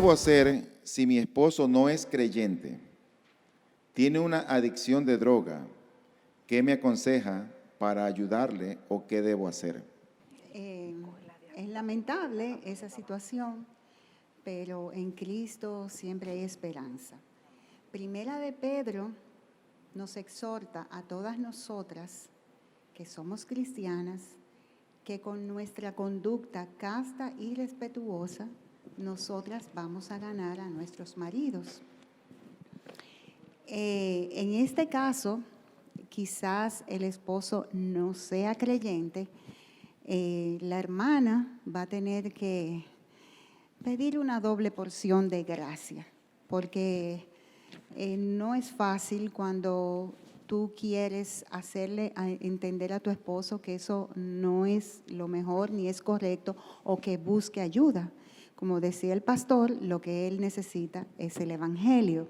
debo hacer si mi esposo no es creyente? Tiene una adicción de droga. ¿Qué me aconseja para ayudarle o qué debo hacer? Es lamentable esa situación, pero en Cristo siempre hay esperanza. Primera de Pedro nos exhorta a todas nosotras que somos cristianas que con nuestra conducta casta y respetuosa nosotras vamos a ganar a nuestros maridos. En este caso, quizás el esposo no sea creyente, la hermana va a tener que pedir una doble porción de gracia, porque no es fácil cuando tú quieres hacerle entender a tu esposo que eso no es lo mejor ni es correcto o que busque ayuda. Como decía el pastor, lo que él necesita es el evangelio.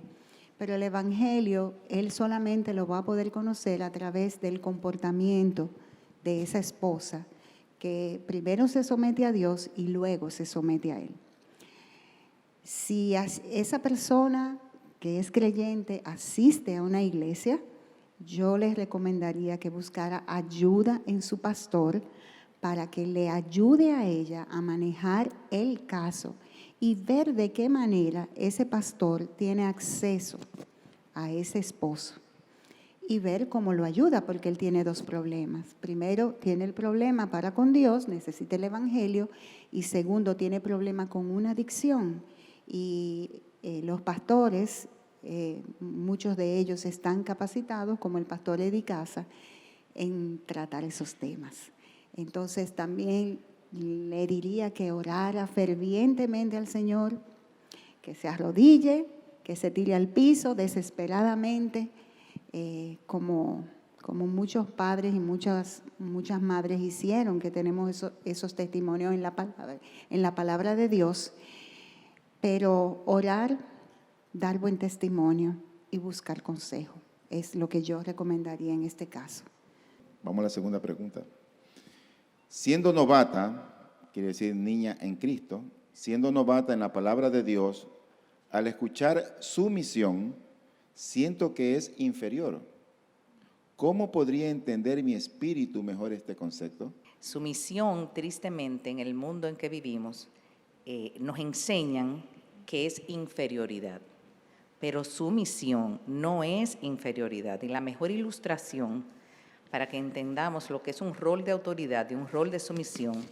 Pero el evangelio él solamente lo va a poder conocer a través del comportamiento de esa esposa que primero se somete a Dios y luego se somete a él. Si esa persona que es creyente asiste a una iglesia, yo les recomendaría que buscara ayuda en su pastor para que le ayude a ella a manejar el caso y ver de qué manera ese pastor tiene acceso a ese esposo y ver cómo lo ayuda, porque él tiene dos problemas. Primero, tiene el problema para con Dios, necesita el evangelio, y segundo, tiene problema con una adicción. Y los pastores, muchos de ellos están capacitados, como el pastor Eddie Casa, en tratar esos temas. Entonces también le diría que orara fervientemente al Señor, que se arrodille, que se tire al piso desesperadamente, como muchos padres y muchas madres hicieron, que tenemos esos testimonios en la palabra de Dios. Pero orar, dar buen testimonio y buscar consejo es lo que yo recomendaría en este caso. Vamos a la segunda pregunta. Siendo novata, quiere decir niña en Cristo, siendo novata en la palabra de Dios, al escuchar su misión, siento que es inferior. ¿Cómo podría entender mi espíritu mejor este concepto? Su misión, tristemente, en el mundo en que vivimos, nos enseñan que es inferioridad, pero su misión no es inferioridad. Y la mejor ilustración para que entendamos lo que es un rol de autoridad y un rol de sumisión,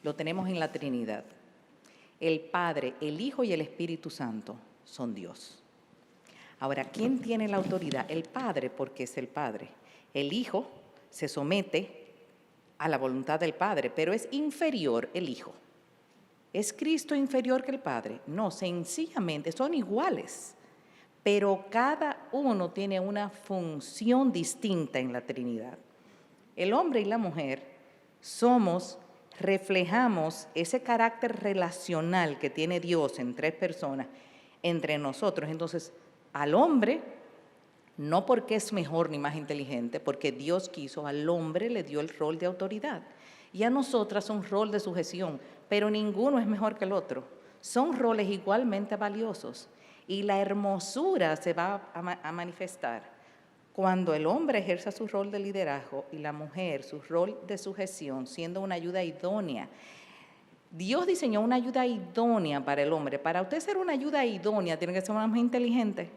lo tenemos en la Trinidad. El Padre, el Hijo y el Espíritu Santo son Dios. Ahora, ¿quién tiene la autoridad? El Padre, porque es el Padre. El Hijo se somete a la voluntad del Padre, pero es inferior el Hijo. ¿Es Cristo inferior que el Padre? No, sencillamente son iguales, pero cada uno tiene una función distinta en la Trinidad. El hombre y la mujer reflejamos ese carácter relacional que tiene Dios en tres personas, entre nosotros. Entonces, al hombre, no porque es mejor ni más inteligente, porque Dios quiso, al hombre le dio el rol de autoridad. Y a nosotras un rol de sujeción, pero ninguno es mejor que el otro. Son roles igualmente valiosos. Y la hermosura se va a manifestar cuando el hombre ejerza su rol de liderazgo y la mujer su rol de sujeción, siendo una ayuda idónea. Dios diseñó una ayuda idónea para el hombre. Para usted ser una ayuda idónea, tiene que ser una más inteligente.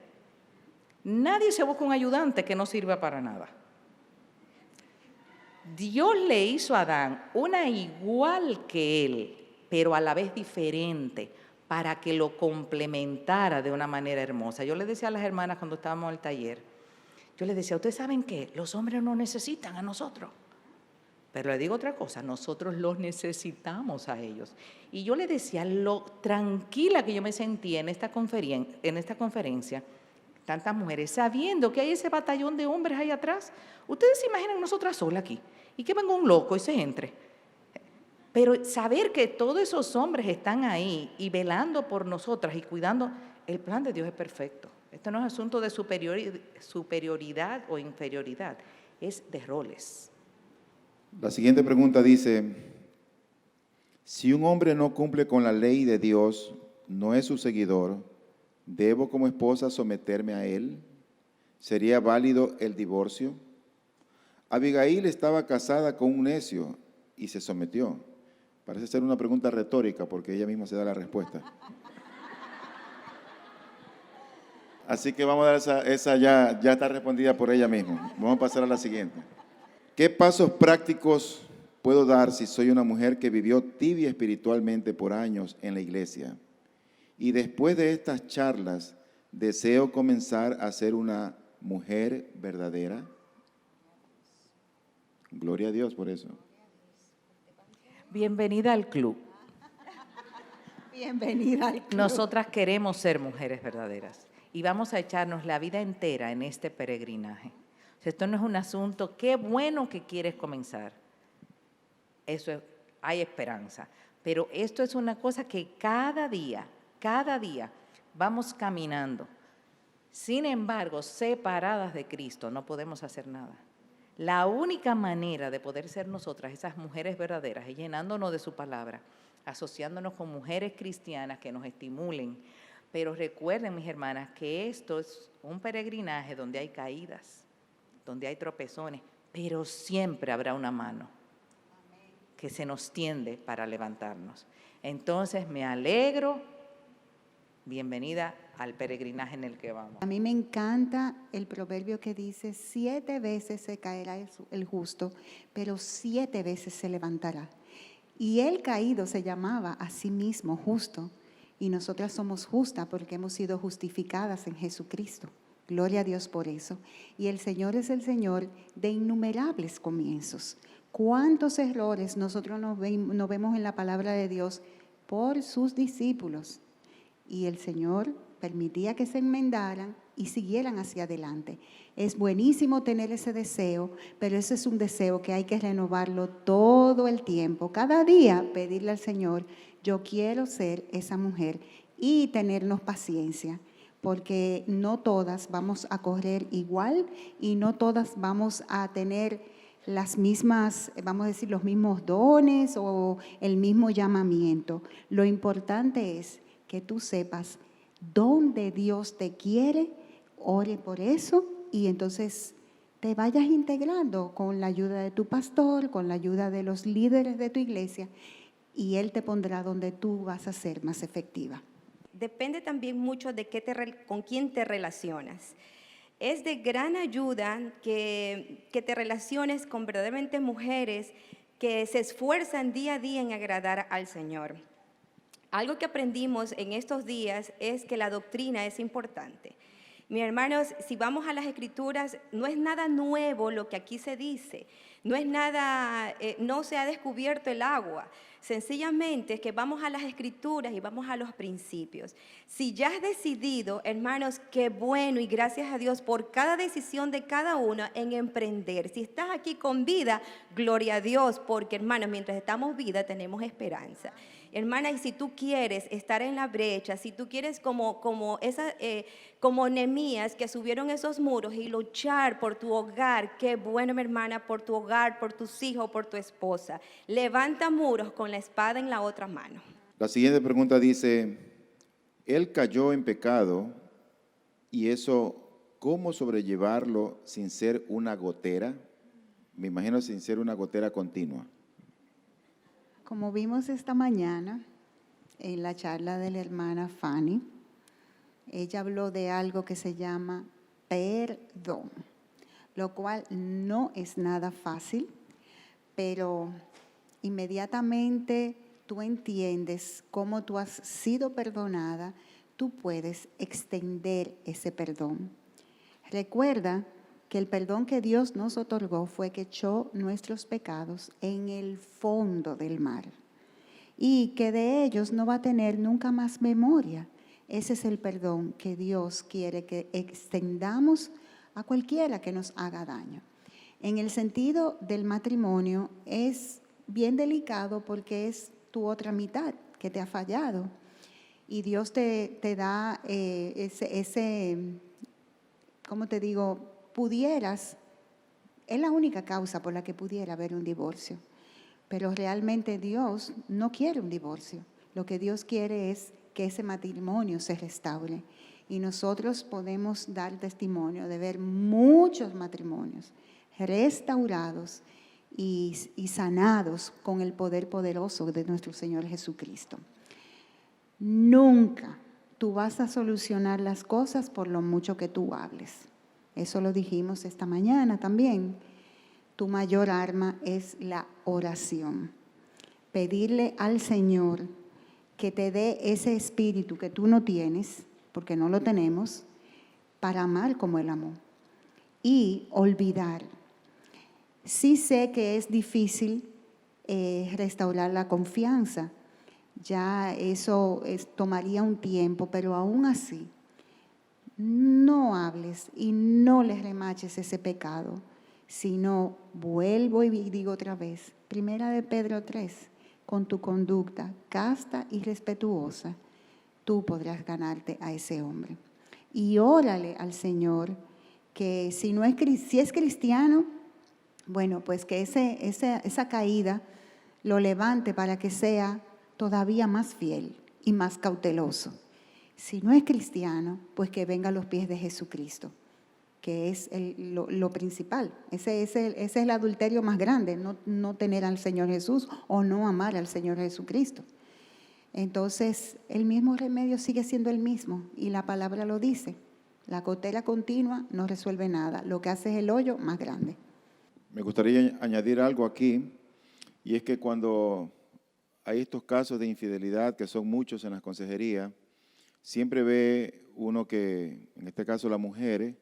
Nadie se busca un ayudante que no sirva para nada. Dios le hizo a Adán una igual que él, pero a la vez diferente, para que lo complementara de una manera hermosa. Yo le decía a las hermanas cuando estábamos en el taller, yo les decía, ¿ustedes saben qué? Los hombres no necesitan a nosotros. Pero le digo otra cosa, nosotros los necesitamos a ellos. Y yo le decía lo tranquila que yo me sentía en esta conferencia, tantas mujeres, sabiendo que hay ese batallón de hombres ahí atrás. Ustedes se imaginan nosotras solas aquí y que venga un loco y se entre. Pero saber que todos esos hombres están ahí y velando por nosotras y cuidando, el plan de Dios es perfecto. Esto no es asunto de superioridad o inferioridad, es de roles. La siguiente pregunta dice, si un hombre no cumple con la ley de Dios, no es su seguidor, ¿debo como esposa someterme a él? ¿Sería válido el divorcio? Abigail estaba casada con un necio y se sometió. Parece ser una pregunta retórica porque ella misma se da la respuesta. Así que vamos a dar esa ya está respondida por ella misma. Vamos a pasar a la siguiente. ¿Qué pasos prácticos puedo dar si soy una mujer que vivió tibia espiritualmente por años en la iglesia? Y después de estas charlas, deseo comenzar a ser una mujer verdadera. Gloria a Dios por eso. Bienvenida al club. Bienvenida al club. Nosotras queremos ser mujeres verdaderas y vamos a echarnos la vida entera en este peregrinaje. O sea, esto no es un asunto, qué bueno que quieres comenzar. Eso es, hay esperanza. Pero esto es una cosa que cada día vamos caminando. Sin embargo, separadas de Cristo no podemos hacer nada. La única manera de poder ser nosotras, esas mujeres verdaderas, es llenándonos de su palabra, asociándonos con mujeres cristianas que nos estimulen. Pero recuerden, mis hermanas, que esto es un peregrinaje donde hay caídas, donde hay tropezones, pero siempre habrá una mano que se nos tiende para levantarnos. Entonces, me alegro. Bienvenida al peregrinaje en el que vamos. A mí me encanta el proverbio que dice, 7 veces se caerá el justo, pero 7 veces se levantará. Y el caído se llamaba a sí mismo justo, y nosotras somos justas porque hemos sido justificadas en Jesucristo. Gloria a Dios por eso. Y el Señor es el Señor de innumerables comienzos. ¿Cuántos errores nosotros nos vemos en la palabra de Dios por sus discípulos? Y el Señor permitía que se enmendaran y siguieran hacia adelante. Es buenísimo tener ese deseo, pero ese es un deseo que hay que renovarlo todo el tiempo. Cada día pedirle al Señor, yo quiero ser esa mujer, y tenernos paciencia, porque no todas vamos a correr igual y no todas vamos a tener las mismas, vamos a decir, los mismos dones o el mismo llamamiento. Lo importante es que tú sepas dónde Dios te quiere, ore por eso y entonces te vayas integrando con la ayuda de tu pastor, con la ayuda de los líderes de tu iglesia, y Él te pondrá donde tú vas a ser más efectiva. Depende también mucho de con quién te relacionas. Es de gran ayuda que te relaciones con verdaderamente mujeres que se esfuerzan día a día en agradar al Señor. Algo que aprendimos en estos días es que la doctrina es importante. Mis hermanos, si vamos a las Escrituras, no es nada nuevo lo que aquí se dice. No es nada, no se ha descubierto el agua. Sencillamente es que vamos a las Escrituras y vamos a los principios. Si ya has decidido, hermanos, qué bueno y gracias a Dios por cada decisión de cada uno en emprender. Si estás aquí con vida, gloria a Dios, porque hermanos, mientras estamos vida tenemos esperanza. Hermana, y si tú quieres estar en la brecha, si tú quieres como Nehemías que subieron esos muros y luchar por tu hogar, qué bueno, mi hermana, por tu hogar, por tus hijos, por tu esposa. Levanta muros con la espada en la otra mano. La siguiente pregunta dice, él cayó en pecado y eso, ¿cómo sobrellevarlo sin ser una gotera? Me imagino sin ser una gotera continua. Como vimos esta mañana en la charla de la hermana Fanny, ella habló de algo que se llama perdón, lo cual no es nada fácil, pero inmediatamente tú entiendes cómo tú has sido perdonada, tú puedes extender ese perdón. Recuerda que el perdón que Dios nos otorgó fue que echó nuestros pecados en el fondo del mar y que de ellos no va a tener nunca más memoria. Ese es el perdón que Dios quiere que extendamos a cualquiera que nos haga daño. En el sentido del matrimonio es bien delicado porque es tu otra mitad que te ha fallado y Dios te da ¿cómo te digo? Es la única causa por la que pudiera haber un divorcio, pero realmente Dios no quiere un divorcio. Lo que Dios quiere es que ese matrimonio se restaure. Y nosotros podemos dar testimonio de ver muchos matrimonios restaurados y sanados con el poder poderoso de nuestro Señor Jesucristo. Nunca tú vas a solucionar las cosas por lo mucho que tú hables. Eso lo dijimos esta mañana también. Tu mayor arma es la oración. Pedirle al Señor que te dé ese espíritu que tú no tienes, porque no lo tenemos, para amar como Él amó. Y olvidar. Sí sé que es difícil restaurar la confianza. Ya eso tomaría un tiempo, pero aún así, no hables y no les remaches ese pecado, sino vuelvo y digo otra vez, 1 Pedro 3, con tu conducta casta y respetuosa, tú podrás ganarte a ese hombre. Y órale al Señor que si es cristiano, bueno, pues que esa caída lo levante para que sea todavía más fiel y más cauteloso. Si no es cristiano, pues que venga a los pies de Jesucristo, que es lo principal. Ese es el adulterio más grande, no tener al Señor Jesús o no amar al Señor Jesucristo. Entonces, el mismo remedio sigue siendo el mismo y la palabra lo dice. La gotera continua no resuelve nada, lo que hace es el hoyo más grande. Me gustaría añadir algo aquí, y es que cuando hay estos casos de infidelidad, que son muchos en las consejerías, siempre ve uno que, en este caso la mujer,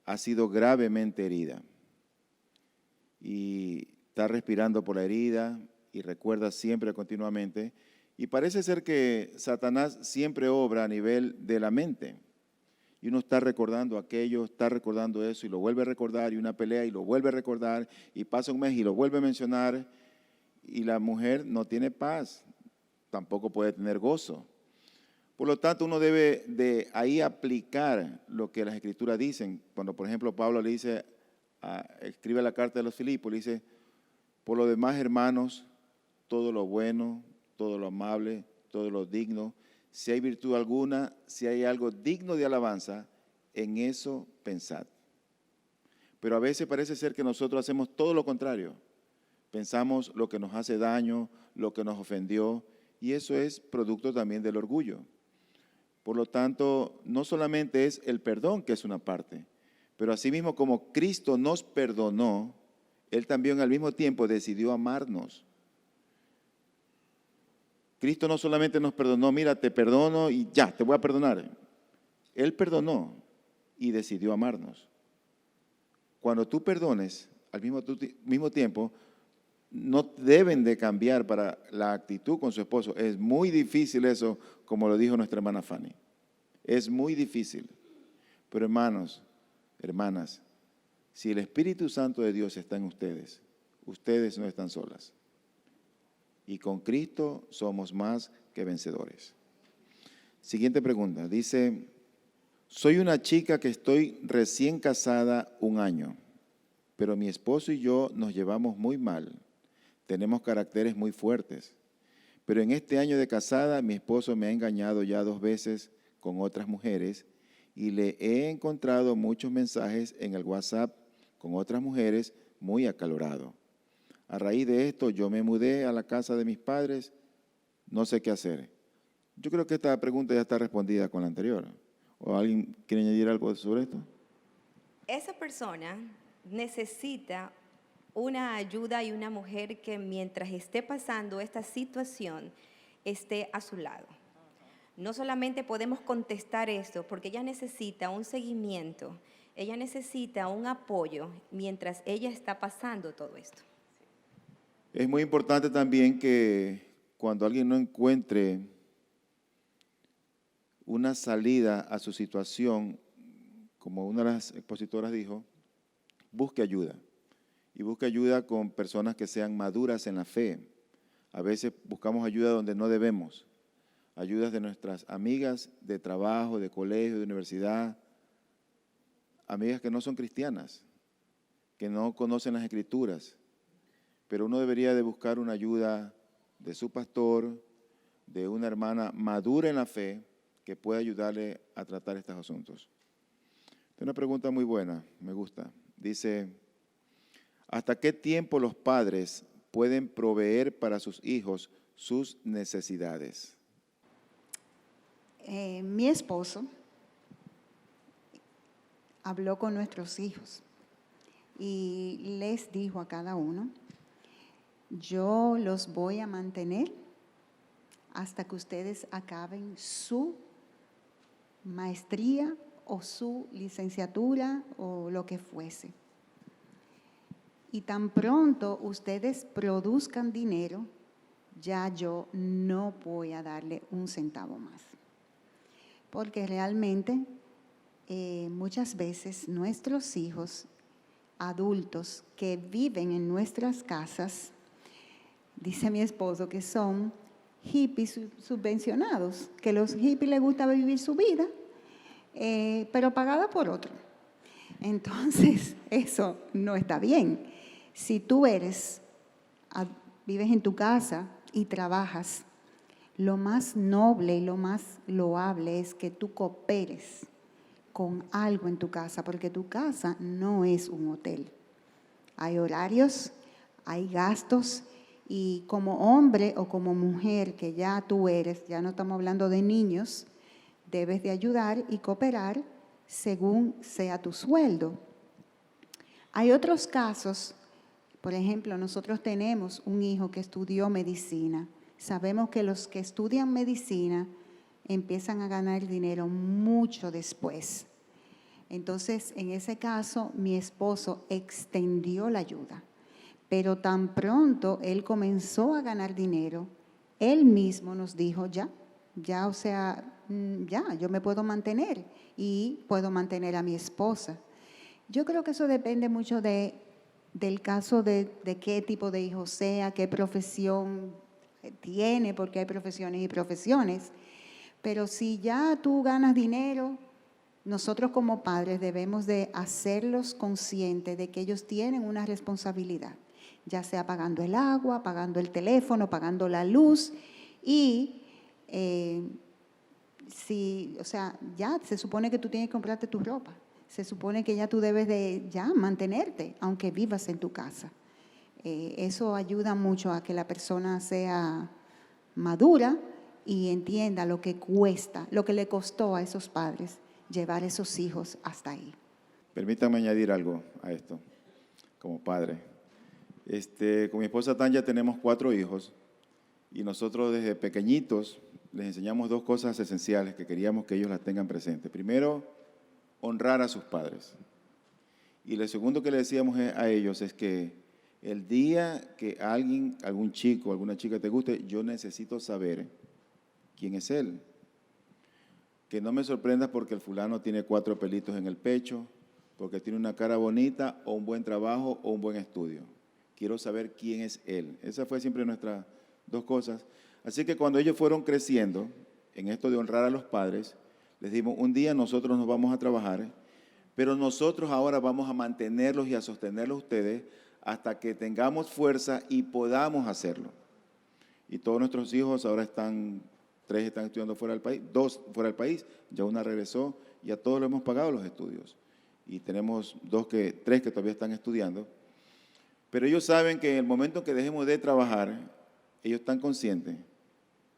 ha sido gravemente herida y está respirando por la herida y recuerda siempre continuamente. Y parece ser que Satanás siempre obra a nivel de la mente. Y uno está recordando aquello, está recordando eso y lo vuelve a recordar, y una pelea y lo vuelve a recordar, y pasa un mes y lo vuelve a mencionar, y la mujer no tiene paz, tampoco puede tener gozo. Por lo tanto, uno debe de ahí aplicar lo que las Escrituras dicen. Cuando, por ejemplo, Pablo le dice, escribe la carta de los Filipos, le dice, por lo demás, hermanos, todo lo bueno, todo lo amable, todo lo digno, si hay virtud alguna, si hay algo digno de alabanza, en eso pensad. Pero a veces parece ser que nosotros hacemos todo lo contrario. Pensamos lo que nos hace daño, lo que nos ofendió, y eso es producto también del orgullo. Por lo tanto, no solamente es el perdón, que es una parte, pero asimismo como Cristo nos perdonó, Él también al mismo tiempo decidió amarnos. Cristo no solamente nos perdonó, mira, te perdono y ya, te voy a perdonar. Él perdonó y decidió amarnos. Cuando tú perdones, al mismo tiempo, no deben de cambiar para la actitud con su esposo. Es muy difícil eso, como lo dijo nuestra hermana Fanny. Es muy difícil. Pero hermanos, hermanas, si el Espíritu Santo de Dios está en ustedes, ustedes no están solas. Y con Cristo somos más que vencedores. Siguiente pregunta. Dice, soy una chica que estoy recién casada 1 año, pero mi esposo y yo nos llevamos muy mal. Tenemos caracteres muy fuertes. Pero en este año de casada, mi esposo me ha engañado ya 2 veces con otras mujeres y le he encontrado muchos mensajes en el WhatsApp con otras mujeres muy acalorado. A raíz de esto, yo me mudé a la casa de mis padres, no sé qué hacer. Yo creo que esta pregunta ya está respondida con la anterior. ¿O alguien quiere añadir algo sobre esto? Esa persona necesita una ayuda y una mujer que mientras esté pasando esta situación esté a su lado. No solamente podemos contestar esto, porque ella necesita un seguimiento, ella necesita un apoyo mientras ella está pasando todo esto. Es muy importante también que cuando alguien no encuentre una salida a su situación, como una de las expositoras dijo, busque ayuda. Y busque ayuda con personas que sean maduras en la fe. A veces buscamos ayuda donde no debemos. Ayudas de nuestras amigas de trabajo, de colegio, de universidad. Amigas que no son cristianas, que no conocen las Escrituras. Pero uno debería de buscar una ayuda de su pastor, de una hermana madura en la fe que pueda ayudarle a tratar estos asuntos. Es una pregunta muy buena, me gusta. Dice, ¿hasta qué tiempo los padres pueden proveer para sus hijos sus necesidades? Mi esposo habló con nuestros hijos y les dijo a cada uno, yo los voy a mantener hasta que ustedes acaben su maestría o su licenciatura o lo que fuese. Y tan pronto ustedes produzcan dinero, ya yo no voy a darle un centavo más. Porque realmente muchas veces nuestros hijos adultos que viven en nuestras casas, dice mi esposo que son hippies subvencionados, que los hippies les gusta vivir su vida, pero pagada por otro. Entonces, eso no está bien. Si tú vives en tu casa y trabajas, lo más noble y lo más loable es que tú cooperes con algo en tu casa, porque tu casa no es un hotel. Hay horarios, hay gastos, y como hombre o como mujer que ya tú eres, ya no estamos hablando de niños, debes de ayudar y cooperar según sea tu sueldo. Hay otros casos, por ejemplo, nosotros tenemos un hijo que estudió medicina. Sabemos que los que estudian medicina empiezan a ganar dinero mucho después. Entonces, en ese caso, mi esposo extendió la ayuda. Pero tan pronto él comenzó a ganar dinero, él mismo nos dijo, ya, o sea, ya, yo me puedo mantener y puedo mantener a mi esposa. Yo creo que eso depende mucho del caso de qué tipo de hijo sea, qué profesión tiene, porque hay profesiones y profesiones. Pero si ya tú ganas dinero, nosotros como padres debemos de hacerlos conscientes de que ellos tienen una responsabilidad, ya sea pagando el agua, pagando el teléfono, pagando la luz y ya se supone que tú tienes que comprarte tu ropa, se supone que ya tú debes de ya mantenerte, aunque vivas en tu casa. Eso ayuda mucho a que la persona sea madura y entienda lo que cuesta, lo que le costó a esos padres llevar a esos hijos hasta ahí. Permítanme añadir algo a esto, como padre. Con mi esposa Tanya tenemos 4 hijos y nosotros desde pequeñitos les enseñamos 2 cosas esenciales que queríamos que ellos las tengan presentes. Primero, honrar a sus padres. Y lo segundo que le decíamos a ellos es que el día que algún chico, alguna chica te guste, yo necesito saber quién es él. Que no me sorprendas porque el fulano tiene 4 pelitos en el pecho, porque tiene una cara bonita o un buen trabajo o un buen estudio. Quiero saber quién es él. Esa fue siempre nuestras 2 cosas. Así que cuando ellos fueron creciendo en esto de honrar a los padres, les dimos, un día nosotros nos vamos a trabajar, pero nosotros ahora vamos a mantenerlos y a sostenerlos ustedes hasta que tengamos fuerza y podamos hacerlo. Y todos nuestros hijos ahora 3 están estudiando fuera del país, 2 fuera del país, ya una regresó y a todos le hemos pagado los estudios. Y tenemos 3 que todavía están estudiando. Pero ellos saben que en el momento en que dejemos de trabajar, ellos están conscientes.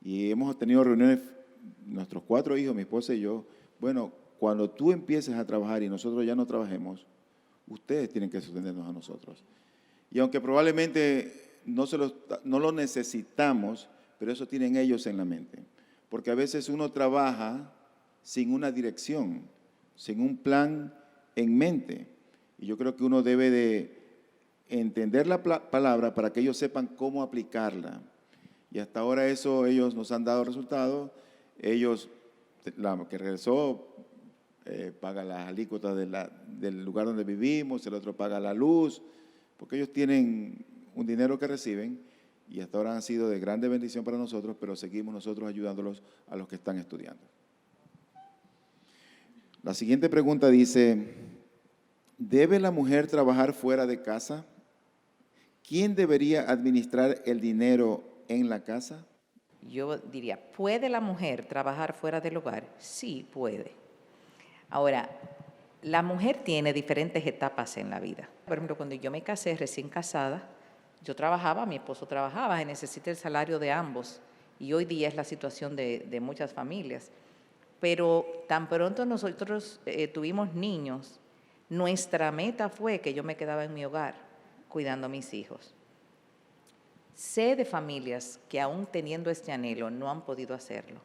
Y hemos tenido reuniones, nuestros 4 hijos, mi esposa y yo, bueno, cuando tú empieces a trabajar y nosotros ya no trabajemos, ustedes tienen que sostenernos a nosotros. Y aunque probablemente no lo necesitamos, pero eso tienen ellos en la mente. Porque a veces uno trabaja sin una dirección, sin un plan en mente. Y yo creo que uno debe de entender la palabra para que ellos sepan cómo aplicarla. Y hasta ahora ellos nos han dado resultados. Ellos, la que regresó, paga las alícuotas del lugar donde vivimos, el otro paga la luz, porque ellos tienen un dinero que reciben y hasta ahora han sido de grande bendición para nosotros, pero seguimos nosotros ayudándolos a los que están estudiando. La siguiente pregunta dice, ¿debe la mujer trabajar fuera de casa? ¿Quién debería administrar el dinero en la casa? Yo diría, ¿puede la mujer trabajar fuera del hogar? Sí, puede. Ahora, la mujer tiene diferentes etapas en la vida. Por ejemplo, cuando yo me casé, recién casada, yo trabajaba, mi esposo trabajaba, se necesita el salario de ambos. Y hoy día es la situación de muchas familias. Pero tan pronto nosotros tuvimos niños, nuestra meta fue que yo me quedaba en mi hogar cuidando a mis hijos. Sé de familias que aún teniendo este anhelo no han podido hacerlo,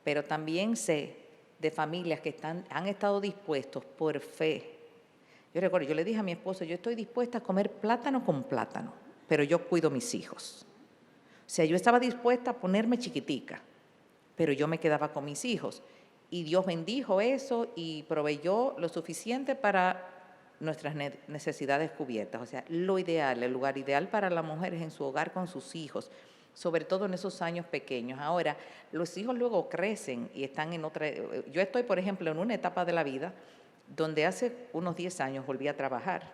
pero también sé de familias que han estado dispuestos por fe. Yo recuerdo, yo le dije a mi esposo, yo estoy dispuesta a comer plátano con plátano, pero yo cuido a mis hijos. O sea, yo estaba dispuesta a ponerme chiquitica, pero yo me quedaba con mis hijos. Y Dios bendijo eso y proveyó lo suficiente para nuestras necesidades cubiertas. O sea, lo ideal, el lugar ideal para la mujer es en su hogar con sus hijos, sobre todo en esos años pequeños. Ahora, los hijos luego crecen y están en otra... Yo estoy, por ejemplo, en una etapa de la vida donde hace unos 10 años volví a trabajar,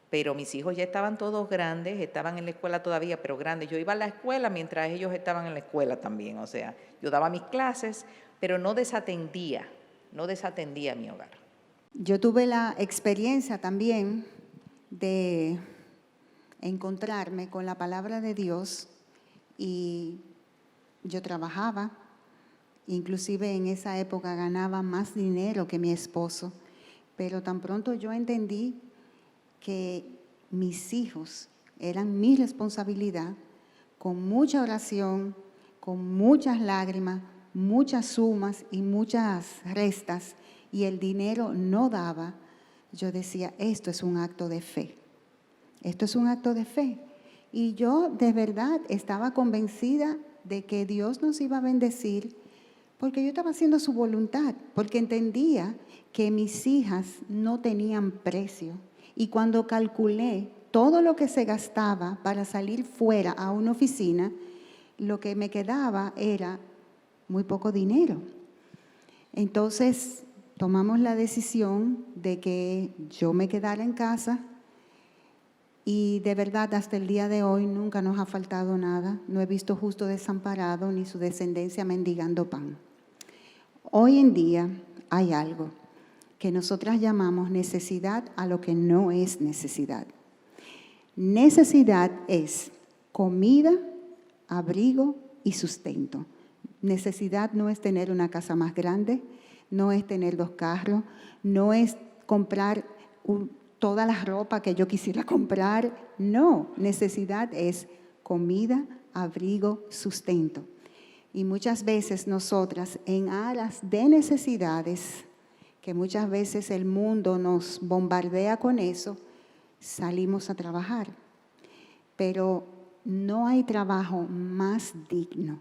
pero mis hijos ya estaban todos grandes, estaban en la escuela todavía, pero grandes. Yo iba a la escuela mientras ellos estaban en la escuela también. O sea, yo daba mis clases, pero no desatendía mi hogar. Yo tuve la experiencia también de encontrarme con la palabra de Dios y yo trabajaba, inclusive en esa época ganaba más dinero que mi esposo, pero tan pronto yo entendí que mis hijos eran mi responsabilidad, con mucha oración, con muchas lágrimas, muchas sumas y muchas restas, y el dinero no daba, yo decía, esto es un acto de fe. Esto es un acto de fe. Y yo de verdad estaba convencida de que Dios nos iba a bendecir porque yo estaba haciendo su voluntad, porque entendía que mis hijas no tenían precio. Y cuando calculé todo lo que se gastaba para salir fuera a una oficina, lo que me quedaba era muy poco dinero. Entonces tomamos la decisión de que yo me quedara en casa y de verdad hasta el día de hoy nunca nos ha faltado nada. No he visto justo desamparado ni su descendencia mendigando pan. Hoy en día hay algo que nosotras llamamos necesidad a lo que no es necesidad. Necesidad es comida, abrigo y sustento. Necesidad no es tener una casa más grande, no es tener 2 carros, no es comprar toda la ropa que yo quisiera comprar. No, necesidad es comida, abrigo, sustento. Y muchas veces nosotras en aras de necesidades, que muchas veces el mundo nos bombardea con eso, salimos a trabajar. Pero no hay trabajo más digno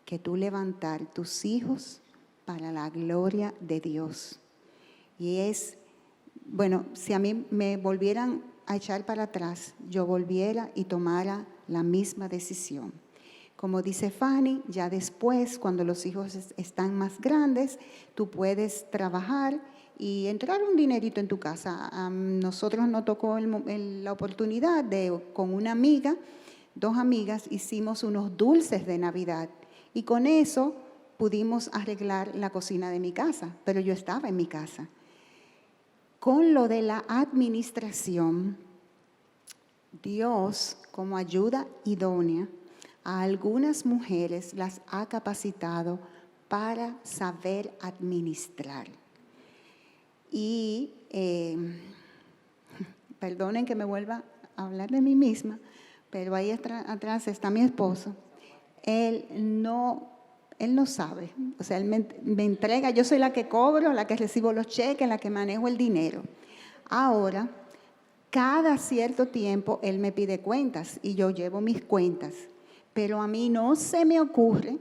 que tú levantar tus hijos para la gloria de Dios. Y es, bueno, si a mí me volvieran a echar para atrás, yo volviera y tomara la misma decisión. Como dice Fanny, ya después, cuando los hijos están más grandes, tú puedes trabajar y entrar un dinerito en tu casa. A nosotros nos tocó la oportunidad de, con una amiga, 2 amigas, hicimos unos dulces de Navidad y con eso pudimos arreglar la cocina de mi casa, pero yo estaba en mi casa. Con lo de la administración, Dios, como ayuda idónea, a algunas mujeres las ha capacitado para saber administrar. Y perdonen que me vuelva a hablar de mí misma, pero ahí atrás está mi esposo. Él no sabe, o sea, él me entrega, yo soy la que cobro, la que recibo los cheques, la que manejo el dinero. Ahora, cada cierto tiempo él me pide cuentas y yo llevo mis cuentas, pero a mí no se me ocurre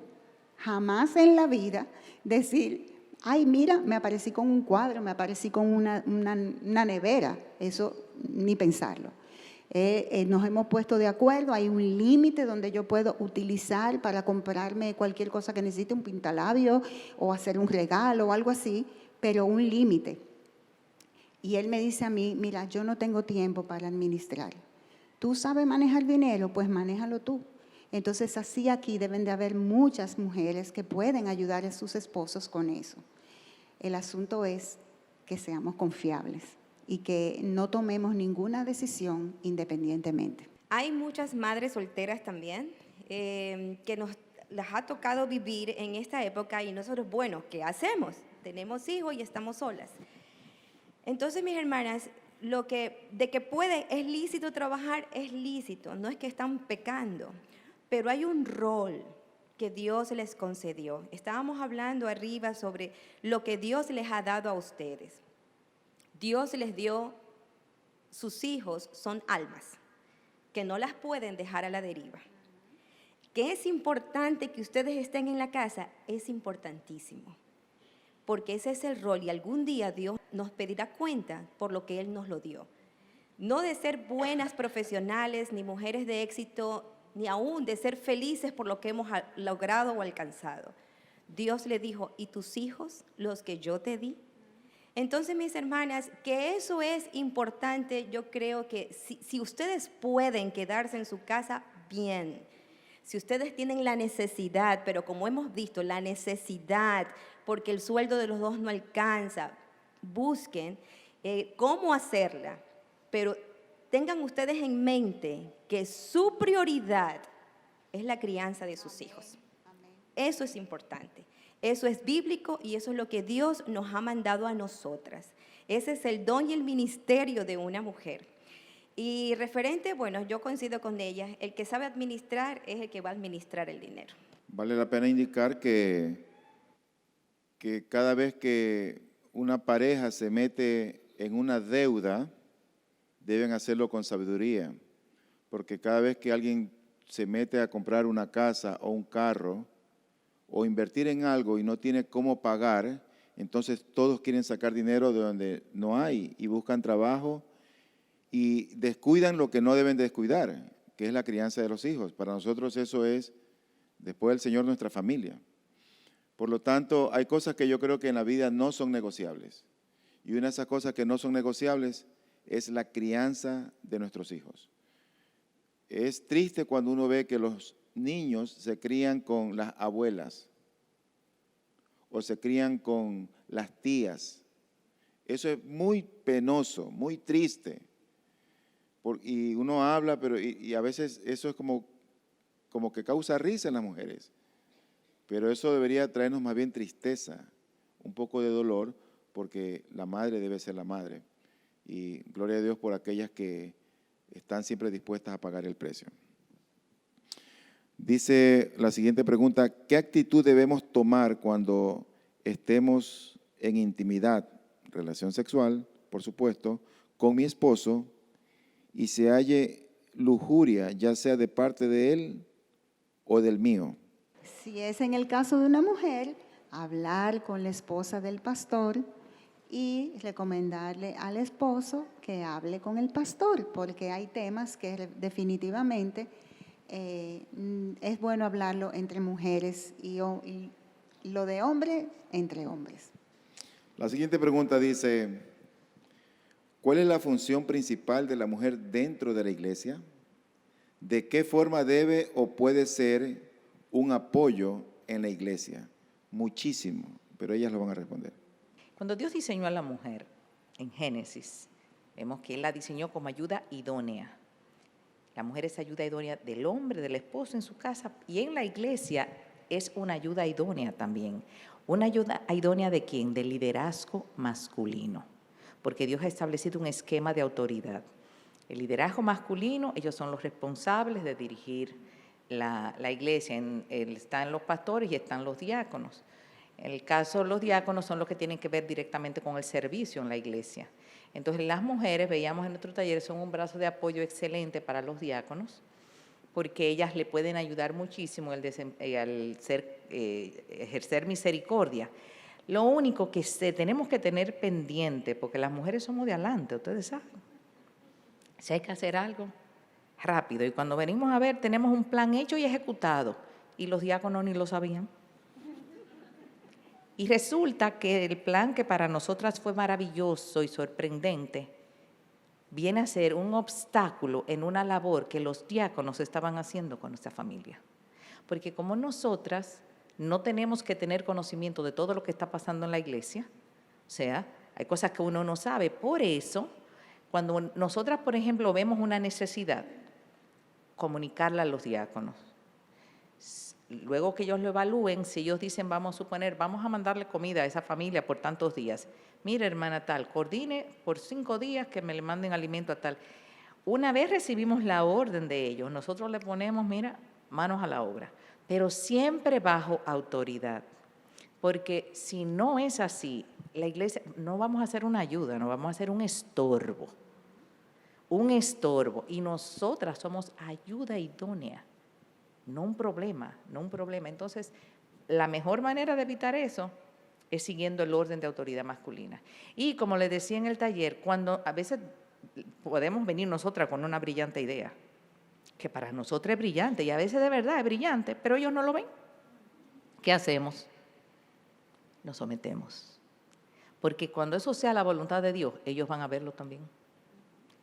jamás en la vida decir, ay, mira, me aparecí con un cuadro, me aparecí con una nevera, eso ni pensarlo. Nos hemos puesto de acuerdo, hay un límite donde yo puedo utilizar para comprarme cualquier cosa que necesite, un pintalabio o hacer un regalo o algo así, pero un límite. Y él me dice a mí, mira, yo no tengo tiempo para administrar. ¿Tú sabes manejar dinero? Pues manéjalo tú. Entonces, así aquí deben de haber muchas mujeres que pueden ayudar a sus esposos con eso. El asunto es que seamos confiables y que no tomemos ninguna decisión independientemente. Hay muchas madres solteras también que las ha tocado vivir en esta época y nosotros, bueno, ¿qué hacemos? Tenemos hijos y estamos solas. Entonces, mis hermanas, de que es lícito trabajar, es lícito, no es que están pecando, pero hay un rol que Dios les concedió. Estábamos hablando arriba sobre lo que Dios les ha dado a ustedes. Dios les dio, sus hijos son almas, que no las pueden dejar a la deriva. Que es importante que ustedes estén en la casa, es importantísimo, porque ese es el rol y algún día Dios nos pedirá cuenta por lo que Él nos lo dio. No de ser buenas profesionales, ni mujeres de éxito, ni aún de ser felices por lo que hemos logrado o alcanzado. Dios le dijo, ¿y tus hijos, los que yo te di? Entonces, mis hermanas, que eso es importante. Yo creo que si ustedes pueden quedarse en su casa, bien. Si ustedes tienen la necesidad, pero como hemos visto, la necesidad, porque el sueldo de los dos no alcanza, busquen cómo hacerla, pero tengan ustedes en mente que su prioridad es la crianza de sus hijos. Eso es importante. Eso es bíblico y eso es lo que Dios nos ha mandado a nosotras. Ese es el don y el ministerio de una mujer. Y referente, bueno, yo coincido con ella, el que sabe administrar es el que va a administrar el dinero. Vale la pena indicar que cada vez que una pareja se mete en una deuda, deben hacerlo con sabiduría, porque cada vez que alguien se mete a comprar una casa o un carro, o invertir en algo y no tiene cómo pagar, entonces todos quieren sacar dinero de donde no hay y buscan trabajo y descuidan lo que no deben descuidar, que es la crianza de los hijos. Para nosotros eso es, después del Señor, nuestra familia. Por lo tanto, hay cosas que yo creo que en la vida no son negociables. Y una de esas cosas que no son negociables es la crianza de nuestros hijos. Es triste cuando uno ve que los niños se crían con las abuelas o se crían con las tías. Eso es muy penoso, muy triste. Y uno habla, pero y a veces eso es como que causa risa en las mujeres. Pero eso debería traernos más bien tristeza, un poco de dolor, porque la madre debe ser la madre. Y gloria a Dios por aquellas que están siempre dispuestas a pagar el precio. Dice la siguiente pregunta, ¿qué actitud debemos tomar cuando estemos en intimidad, relación sexual, por supuesto, con mi esposo y se halle lujuria, ya sea de parte de él o del mío? Si es en el caso de una mujer, hablar con la esposa del pastor y recomendarle al esposo que hable con el pastor, porque hay temas que definitivamente es bueno hablarlo entre mujeres y lo de hombre entre hombres. La siguiente pregunta dice, ¿cuál es la función principal de la mujer dentro de la iglesia? ¿De qué forma debe o puede ser un apoyo en la iglesia? Muchísimo, pero ellas lo van a responder. Cuando Dios diseñó a la mujer en Génesis, vemos que Él la diseñó como ayuda idónea. La mujer es ayuda idónea del hombre, del esposo en su casa, y en la iglesia es una ayuda idónea también. ¿Una ayuda idónea de quién? Del liderazgo masculino, porque Dios ha establecido un esquema de autoridad. El liderazgo masculino, ellos son los responsables de dirigir la iglesia. Están los pastores y están los diáconos. En el caso de los diáconos son los que tienen que ver directamente con el servicio en la iglesia. Entonces las mujeres, veíamos en nuestro taller, son un brazo de apoyo excelente para los diáconos, porque ellas le pueden ayudar muchísimo al ejercer misericordia. Lo único que tenemos que tener pendiente, porque las mujeres somos de adelante, ustedes saben. Si hay que hacer algo, rápido. Y cuando venimos a ver, tenemos un plan hecho y ejecutado, y los diáconos ni lo sabían. Y resulta que el plan que para nosotras fue maravilloso y sorprendente, viene a ser un obstáculo en una labor que los diáconos estaban haciendo con nuestra familia. Porque como nosotras no tenemos que tener conocimiento de todo lo que está pasando en la iglesia, o sea, hay cosas que uno no sabe. Por eso, cuando nosotras, por ejemplo, vemos una necesidad, comunicarla a los diáconos. Luego que ellos lo evalúen, si ellos dicen, vamos a suponer, vamos a mandarle comida a esa familia por tantos días. Mire, hermana tal, coordine por 5 días que me le manden alimento a tal. Una vez recibimos la orden de ellos, nosotros le ponemos, mira, manos a la obra, pero siempre bajo autoridad. Porque si no es así, la iglesia, no vamos a hacer una ayuda, no vamos a hacer un estorbo. Un estorbo. Y nosotras somos ayuda idónea. No un problema, no un problema. Entonces, la mejor manera de evitar eso es siguiendo el orden de autoridad masculina. Y como les decía en el taller, cuando a veces podemos venir nosotras con una brillante idea, que para nosotros es brillante y a veces de verdad es brillante, pero ellos no lo ven. ¿Qué hacemos? Nos sometemos. Porque cuando eso sea la voluntad de Dios, ellos van a verlo también.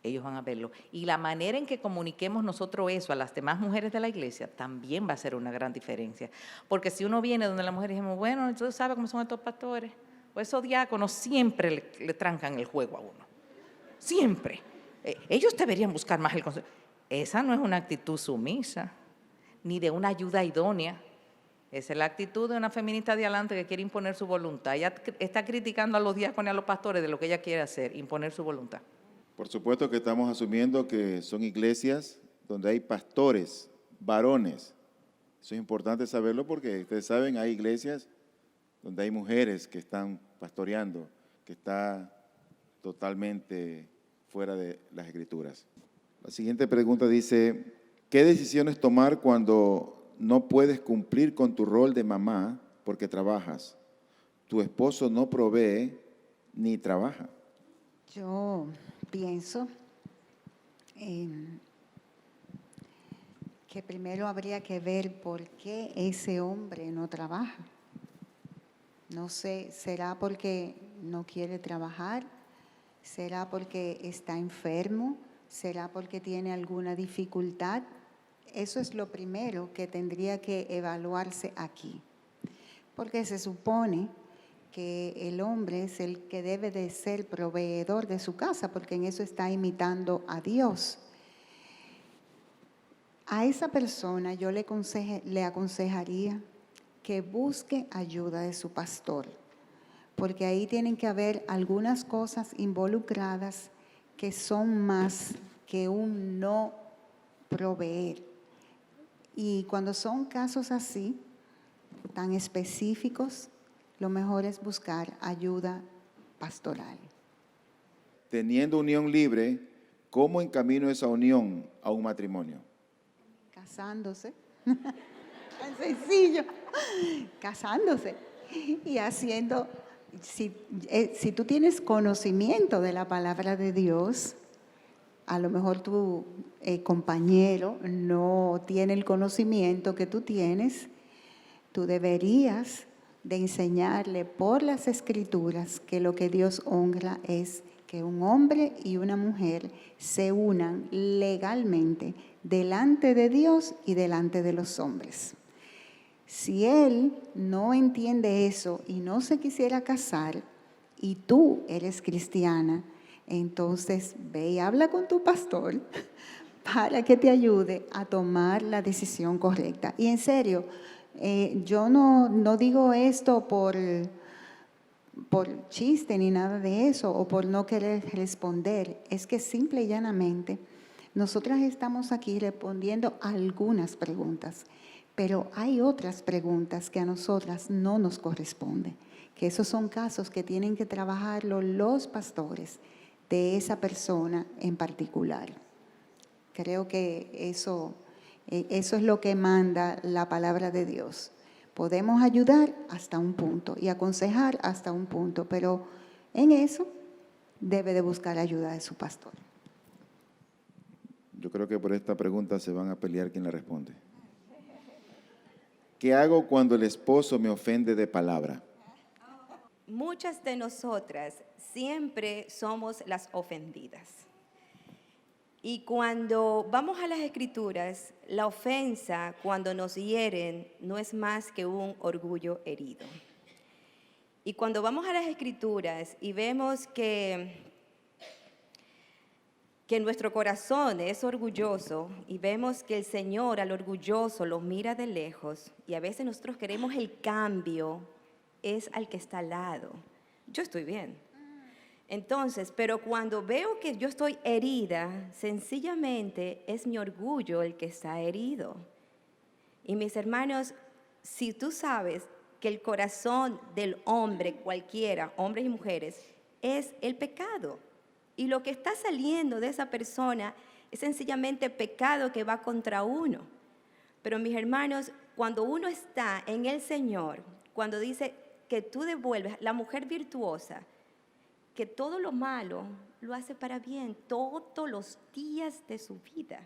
Ellos van a verlo. Y la manera en que comuniquemos nosotros eso a las demás mujeres de la iglesia también va a ser una gran diferencia. Porque si uno viene donde la mujer y decimos, bueno, entonces sabe cómo son estos pastores, o esos diáconos siempre le trancan el juego a uno. Siempre. Ellos deberían buscar más el consejo. Esa no es una actitud sumisa, ni de una ayuda idónea. Esa es la actitud de una feminista de adelante que quiere imponer su voluntad. Ella está criticando a los diáconos y a los pastores de lo que ella quiere hacer, imponer su voluntad. Por supuesto que estamos asumiendo que son iglesias donde hay pastores, varones. Eso es importante saberlo porque ustedes saben, hay iglesias donde hay mujeres que están pastoreando, que está totalmente fuera de las escrituras. La siguiente pregunta dice, ¿qué decisiones tomar cuando no puedes cumplir con tu rol de mamá porque trabajas? Tu esposo no provee ni trabaja. Yo pienso que primero habría que ver por qué ese hombre no trabaja. No sé, ¿será porque no quiere trabajar? ¿Será porque está enfermo? ¿Será porque tiene alguna dificultad? Eso es lo primero que tendría que evaluarse aquí. Porque se supone que el hombre es el que debe de ser proveedor de su casa, porque en eso está imitando a Dios. A esa persona yo le aconsejaría que busque ayuda de su pastor, porque ahí tienen que haber algunas cosas involucradas que son más que un no proveer. Y cuando son casos así, tan específicos, lo mejor es buscar ayuda pastoral. Teniendo unión libre, ¿cómo encamino esa unión a un matrimonio? Casándose. Tan sencillo. Casándose. Y haciendo, si tú tienes conocimiento de la palabra de Dios, a lo mejor tu compañero no tiene el conocimiento que tú tienes, tú deberías de enseñarle por las Escrituras que lo que Dios honra es que un hombre y una mujer se unan legalmente delante de Dios y delante de los hombres. Si él no entiende eso y no se quisiera casar y tú eres cristiana, entonces ve y habla con tu pastor para que te ayude a tomar la decisión correcta. Y en serio, yo no digo esto por chiste ni nada de eso o por no querer responder. Es que simple y llanamente nosotras estamos aquí respondiendo algunas preguntas, pero hay otras preguntas que a nosotras no nos corresponden, que esos son casos que tienen que trabajarlo los pastores de esa persona en particular. Creo que eso es lo que manda la palabra de Dios. Podemos ayudar hasta un punto y aconsejar hasta un punto, pero en eso debe de buscar ayuda de su pastor. Yo creo que por esta pregunta se van a pelear quien la responde. ¿Qué hago cuando el esposo me ofende de palabra? Muchas de nosotras siempre somos las ofendidas. Y cuando vamos a las Escrituras, la ofensa, cuando nos hieren, no es más que un orgullo herido. Y cuando vamos a las Escrituras y vemos que nuestro corazón es orgulloso y vemos que el Señor al orgulloso lo mira de lejos y a veces nosotros queremos el cambio, es al que está al lado. Yo estoy bien. Entonces, pero cuando veo que yo estoy herida, sencillamente es mi orgullo el que está herido. Y mis hermanos, si tú sabes que el corazón del hombre, cualquiera, hombres y mujeres, es el pecado. Y lo que está saliendo de esa persona es sencillamente pecado que va contra uno. Pero mis hermanos, cuando uno está en el Señor, cuando dice que tú devuelves, la mujer virtuosa, que todo lo malo lo hace para bien, todos los días de su vida.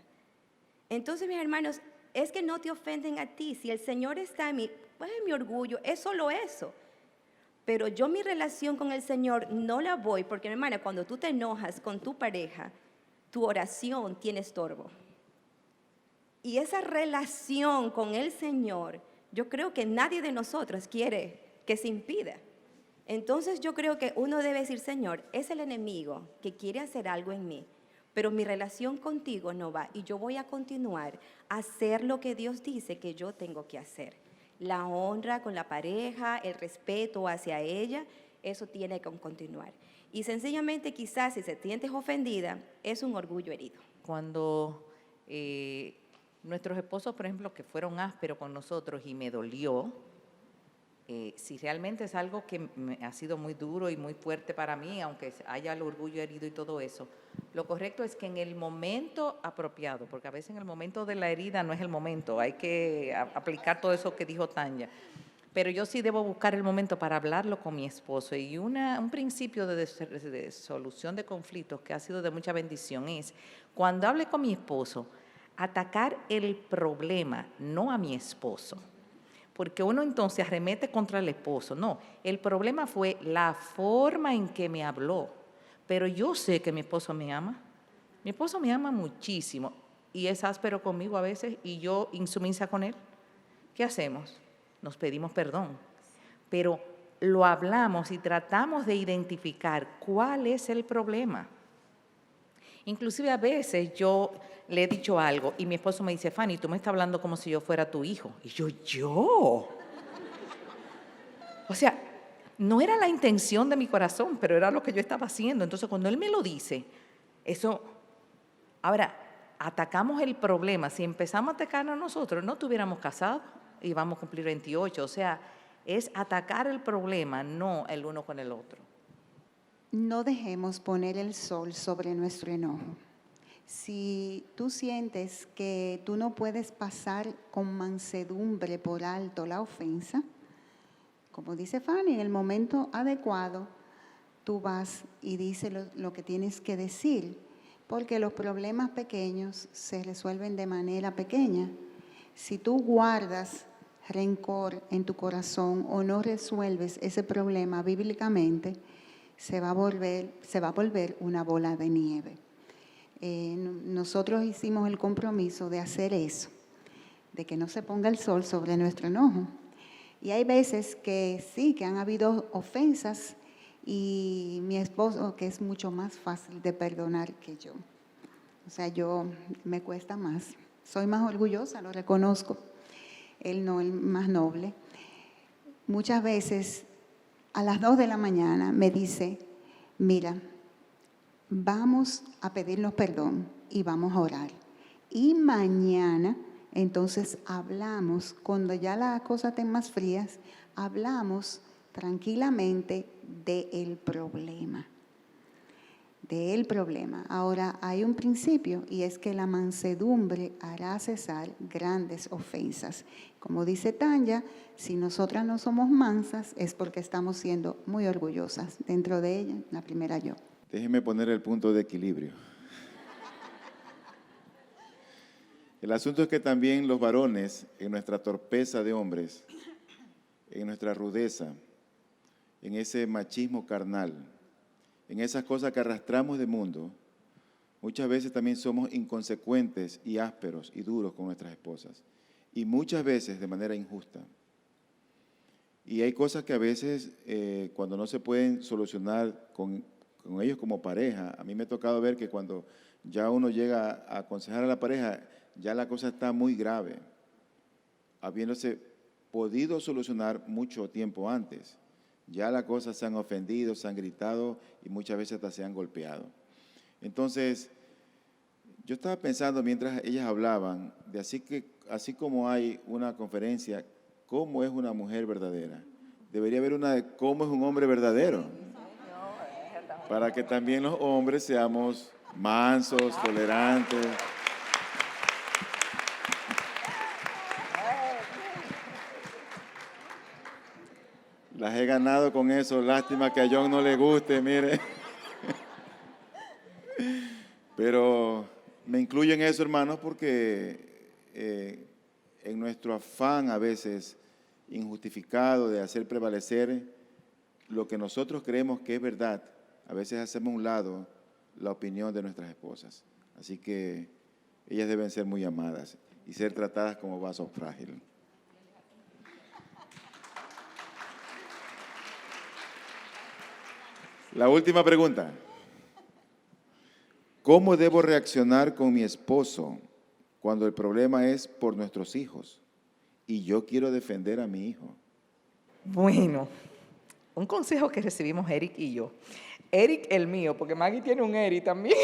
Entonces, mis hermanos, es que no te ofenden a ti. Si el Señor está en mí, pues es mi orgullo, es solo eso. Pero yo mi relación con el Señor no la voy, porque, mi hermana, cuando tú te enojas con tu pareja, tu oración tiene estorbo. Y esa relación con el Señor, yo creo que nadie de nosotros quiere que se impida. Entonces yo creo que uno debe decir, Señor, es el enemigo que quiere hacer algo en mí, pero mi relación contigo no va y yo voy a continuar a hacer lo que Dios dice que yo tengo que hacer. La honra con la pareja, el respeto hacia ella, eso tiene que continuar. Y sencillamente quizás si se sientes ofendida, es un orgullo herido. Cuando nuestros esposos, por ejemplo, que fueron ásperos con nosotros y me dolió, si realmente es algo que ha sido muy duro y muy fuerte para mí, aunque haya el orgullo herido y todo eso, lo correcto es que en el momento apropiado, porque a veces en el momento de la herida no es el momento, hay que aplicar todo eso que dijo Tanya, pero yo sí debo buscar el momento para hablarlo con mi esposo. Y un principio de solución de conflictos que ha sido de mucha bendición es, cuando hable con mi esposo, atacar el problema, no a mi esposo. Porque uno entonces arremete contra el esposo. No, el problema fue la forma en que me habló. Pero yo sé que mi esposo me ama. Mi esposo me ama muchísimo y es áspero conmigo a veces y yo insumisa con él. ¿Qué hacemos? Nos pedimos perdón. Pero lo hablamos y tratamos de identificar cuál es el problema. Inclusive a veces yo le he dicho algo y mi esposo me dice, Fanny, tú me estás hablando como si yo fuera tu hijo. Y yo. O sea, no era la intención de mi corazón, pero era lo que yo estaba haciendo. Entonces, cuando él me lo dice, eso... Ahora, atacamos el problema. Si empezamos a atacarnos a nosotros, no estuviéramos casados y vamos a cumplir 28. O sea, es atacar el problema, no el uno con el otro. No dejemos poner el sol sobre nuestro enojo. Si tú sientes que tú no puedes pasar con mansedumbre por alto la ofensa, como dice Fanny, en el momento adecuado, tú vas y dices lo que tienes que decir, porque los problemas pequeños se resuelven de manera pequeña. Si tú guardas rencor en tu corazón o no resuelves ese problema bíblicamente, se va a volver una bola de nieve. Nosotros hicimos el compromiso de hacer eso, de que no se ponga el sol sobre nuestro enojo. Y hay veces que sí, que han habido ofensas y mi esposo, que es mucho más fácil de perdonar que yo. O sea, yo me cuesta más. Soy más orgullosa, lo reconozco. Él no, el más noble. Muchas veces a las 2 de la mañana me dice, mira, vamos a pedirnos perdón y vamos a orar. Y mañana, entonces hablamos, cuando ya las cosas estén más frías, hablamos tranquilamente del problema. Ahora, hay un principio y es que la mansedumbre hará cesar grandes ofensas. Como dice Tanya, si nosotras no somos mansas es porque estamos siendo muy orgullosas. Dentro de ella, la primera yo. Déjeme poner el punto de equilibrio. El asunto es que también los varones, en nuestra torpeza de hombres, en nuestra rudeza, en ese machismo carnal, en esas cosas que arrastramos del mundo, muchas veces también somos inconsecuentes y ásperos y duros con nuestras esposas. Y muchas veces de manera injusta. Y hay cosas que a veces cuando no se pueden solucionar con ellos como pareja, a mí me ha tocado ver que cuando ya uno llega a aconsejar a la pareja, ya la cosa está muy grave, habiéndose podido solucionar mucho tiempo antes. Ya las cosas se han ofendido, se han gritado y muchas veces hasta se han golpeado. Entonces, yo estaba pensando mientras ellas hablaban, de así como hay una conferencia, ¿cómo es una mujer verdadera? Debería haber una de cómo es un hombre verdadero, para que también los hombres seamos mansos, tolerantes. Las he ganado con eso, lástima que a John no le guste, mire. Pero me incluyo en eso, hermanos, porque en nuestro afán a veces injustificado de hacer prevalecer lo que nosotros creemos que es verdad, a veces hacemos a un lado la opinión de nuestras esposas. Así que ellas deben ser muy amadas y ser tratadas como vaso frágil. La última pregunta. ¿Cómo debo reaccionar con mi esposo cuando el problema es por nuestros hijos y yo quiero defender a mi hijo? Bueno, un consejo que recibimos Eric y yo. Eric el mío, porque Maggie tiene un Eric también.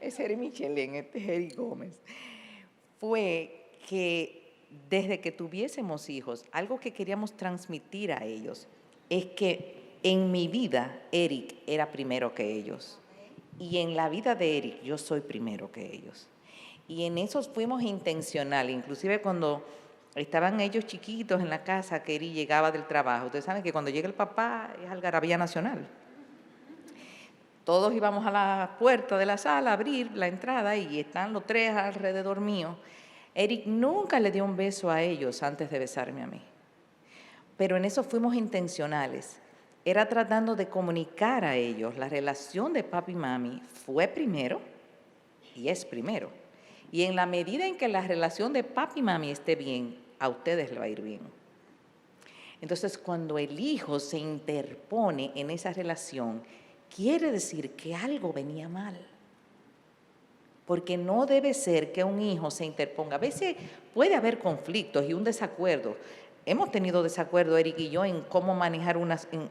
Es Eric Michelén, este es Eric Gómez. Fue que desde que tuviésemos hijos, algo que queríamos transmitir a ellos es que en mi vida Eric era primero que ellos. Y en la vida de Eric yo soy primero que ellos. Y en eso fuimos intencionales, inclusive cuando estaban ellos chiquitos en la casa, que Eric llegaba del trabajo. Ustedes saben que cuando llega el papá es algarabía nacional. Todos íbamos a la puerta de la sala a abrir la entrada y están los tres alrededor mío. Eric nunca le dio un beso a ellos antes de besarme a mí. Pero en eso fuimos intencionales. Era tratando de comunicar a ellos la relación de papi y mami fue primero y es primero. Y en la medida en que la relación de papi y mami esté bien, a ustedes le va a ir bien. Entonces, cuando el hijo se interpone en esa relación, quiere decir que algo venía mal. Porque no debe ser que un hijo se interponga. A veces puede haber conflictos y un desacuerdo. Hemos tenido desacuerdo, Eric y yo, en cómo manejar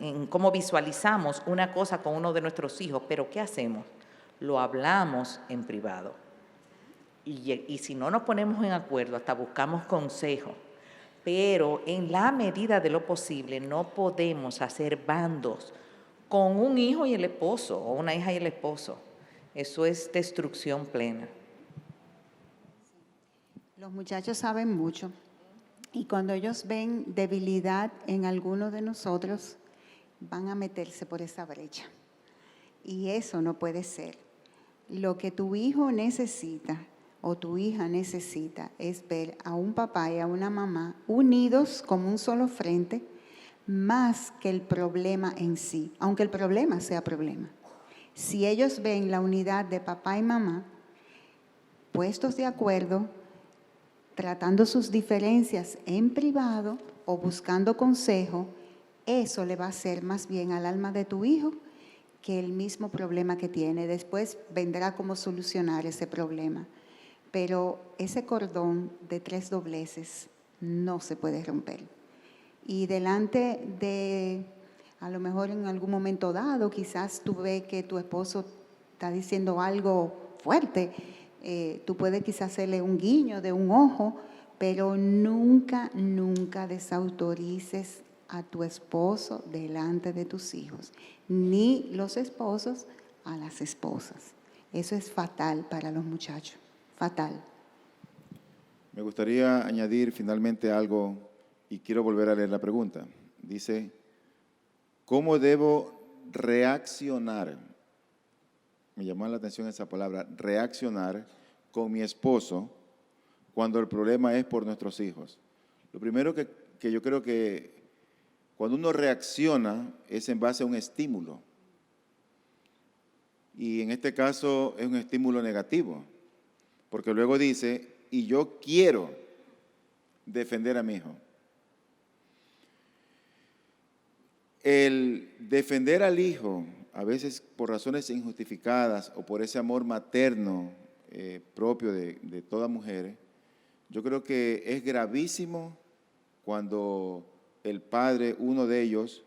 en cómo visualizamos una cosa con uno de nuestros hijos, pero ¿qué hacemos? Lo hablamos en privado. Y si no nos ponemos en acuerdo, hasta buscamos consejo. Pero en la medida de lo posible no podemos hacer bandos con un hijo y el esposo, o una hija y el esposo. Eso es destrucción plena. Los muchachos saben mucho. Y cuando ellos ven debilidad en alguno de nosotros, van a meterse por esa brecha. Y eso no puede ser. Lo que tu hijo necesita o tu hija necesita es ver a un papá y a una mamá unidos como un solo frente, más que el problema en sí, aunque el problema sea problema. Si ellos ven la unidad de papá y mamá, puestos de acuerdo, tratando sus diferencias en privado o buscando consejo, eso le va a hacer más bien al alma de tu hijo que el mismo problema que tiene. Después vendrá cómo solucionar ese problema. Pero ese cordón de 3 dobleces no se puede romper. Y delante de, a lo mejor en algún momento dado, quizás tú ves que tu esposo está diciendo algo fuerte, tú puedes quizás hacerle un guiño de un ojo, pero nunca, nunca desautorices a tu esposo delante de tus hijos, ni los esposos a las esposas. Eso es fatal para los muchachos, fatal. Me gustaría añadir finalmente algo y quiero volver a leer la pregunta. Dice, ¿cómo debo reaccionar? Me llamó la atención esa palabra, reaccionar con mi esposo cuando el problema es por nuestros hijos. Lo primero que yo creo que cuando uno reacciona es en base a un estímulo. Y en este caso es un estímulo negativo, porque luego dice, y yo quiero defender a mi hijo. El defender al hijo, a veces por razones injustificadas o por ese amor materno propio de toda mujer, yo creo que es gravísimo cuando el padre, uno de ellos,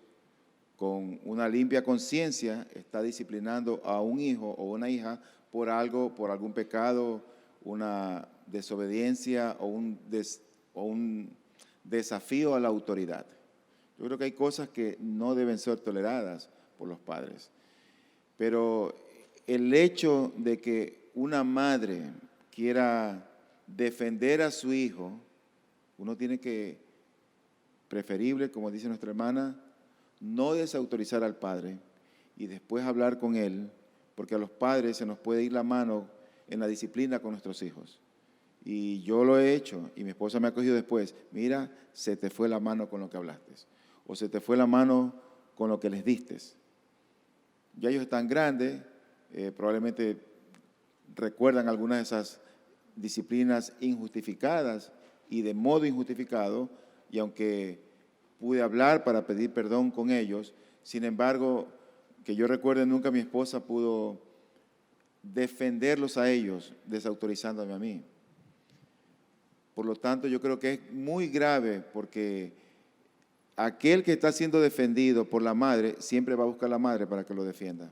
con una limpia conciencia, está disciplinando a un hijo o una hija por algo, por algún pecado, una desobediencia o un desafío a la autoridad. Yo creo que hay cosas que no deben ser toleradas por los padres. Pero el hecho de que una madre quiera defender a su hijo, uno tiene que, preferible, como dice nuestra hermana, no desautorizar al padre y después hablar con él, porque a los padres se nos puede ir la mano en la disciplina con nuestros hijos. Y yo lo he hecho, y mi esposa me ha cogido después, mira, se te fue la mano con lo que hablaste, o se te fue la mano con lo que les diste. Ya ellos están grandes, probablemente recuerdan algunas de esas disciplinas injustificadas y de modo injustificado, y aunque pude hablar para pedir perdón con ellos, sin embargo, que yo recuerde, nunca mi esposa pudo defenderlos a ellos, desautorizándome a mí. Por lo tanto, yo creo que es muy grave porque aquel que está siendo defendido por la madre, siempre va a buscar a la madre para que lo defienda.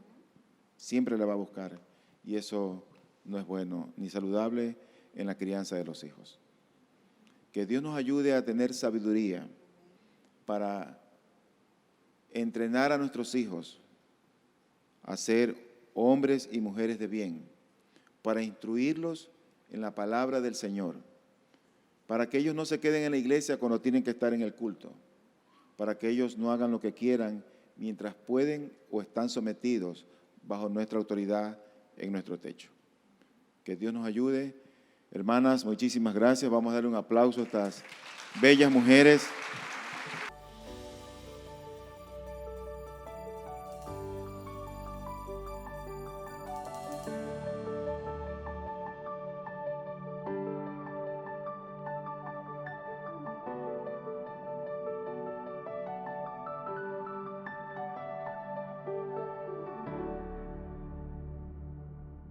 Siempre la va a buscar. Y eso no es bueno ni saludable en la crianza de los hijos. Que Dios nos ayude a tener sabiduría para entrenar a nuestros hijos a ser hombres y mujeres de bien, para instruirlos en la palabra del Señor, para que ellos no se queden en la iglesia cuando tienen que estar en el culto, para que ellos no hagan lo que quieran mientras pueden o están sometidos bajo nuestra autoridad en nuestro techo. Que Dios nos ayude. Hermanas, muchísimas gracias. Vamos a darle un aplauso a estas bellas mujeres.